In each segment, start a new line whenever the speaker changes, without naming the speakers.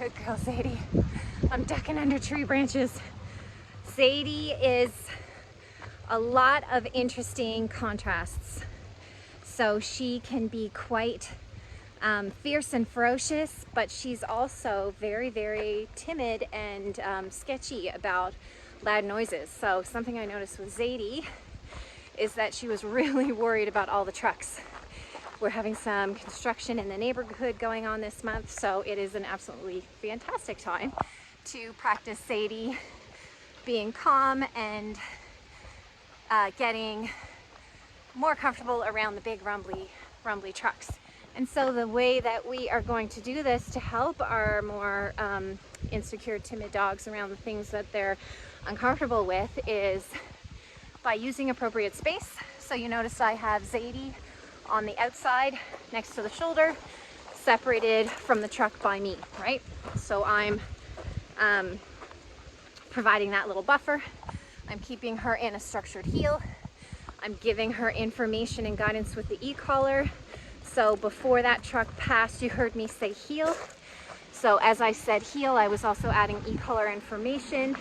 Good girl, Zadie. I'm ducking under tree branches. Zadie is a lot of interesting contrasts. So she can be quite fierce and ferocious, but she's also very, very timid and sketchy about loud noises. So something I noticed with Zadie is that she was really worried about all the trucks. We're having some construction in the neighborhood going on this month, so it is an absolutely fantastic time to practice Zadie being calm and getting more comfortable around the big rumbly trucks. And so the way that we are going to do this to help our more insecure, timid dogs around the things that they're uncomfortable with is by using appropriate space. So you notice I have Zadie on the outside next to the shoulder, separated from the truck by me, right? So I'm providing that little buffer. I'm keeping her in a structured heel. I'm giving her information and guidance with the e-collar. So before that truck passed, you heard me say heel. So as I said heel, I was also adding e-collar information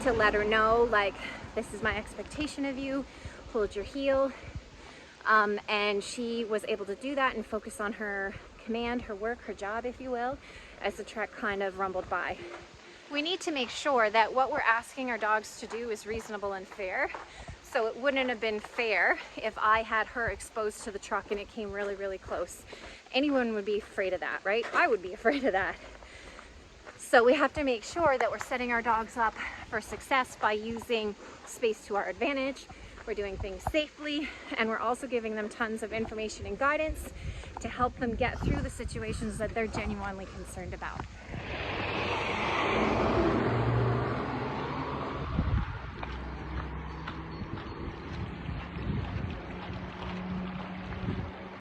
to let her know, like, this is my expectation of you, hold your heel. And she was able to do that and focus on her command, her work, her job, if you will, as the truck kind of rumbled by. We need to make sure that what we're asking our dogs to do is reasonable and fair. So it wouldn't have been fair if I had her exposed to the truck and it came really, really close. Anyone would be afraid of that, right? I would be afraid of that. So we have to make sure that we're setting our dogs up for success by using space to our advantage. We're doing things safely, and we're also giving them tons of information and guidance to help them get through the situations that they're genuinely concerned about.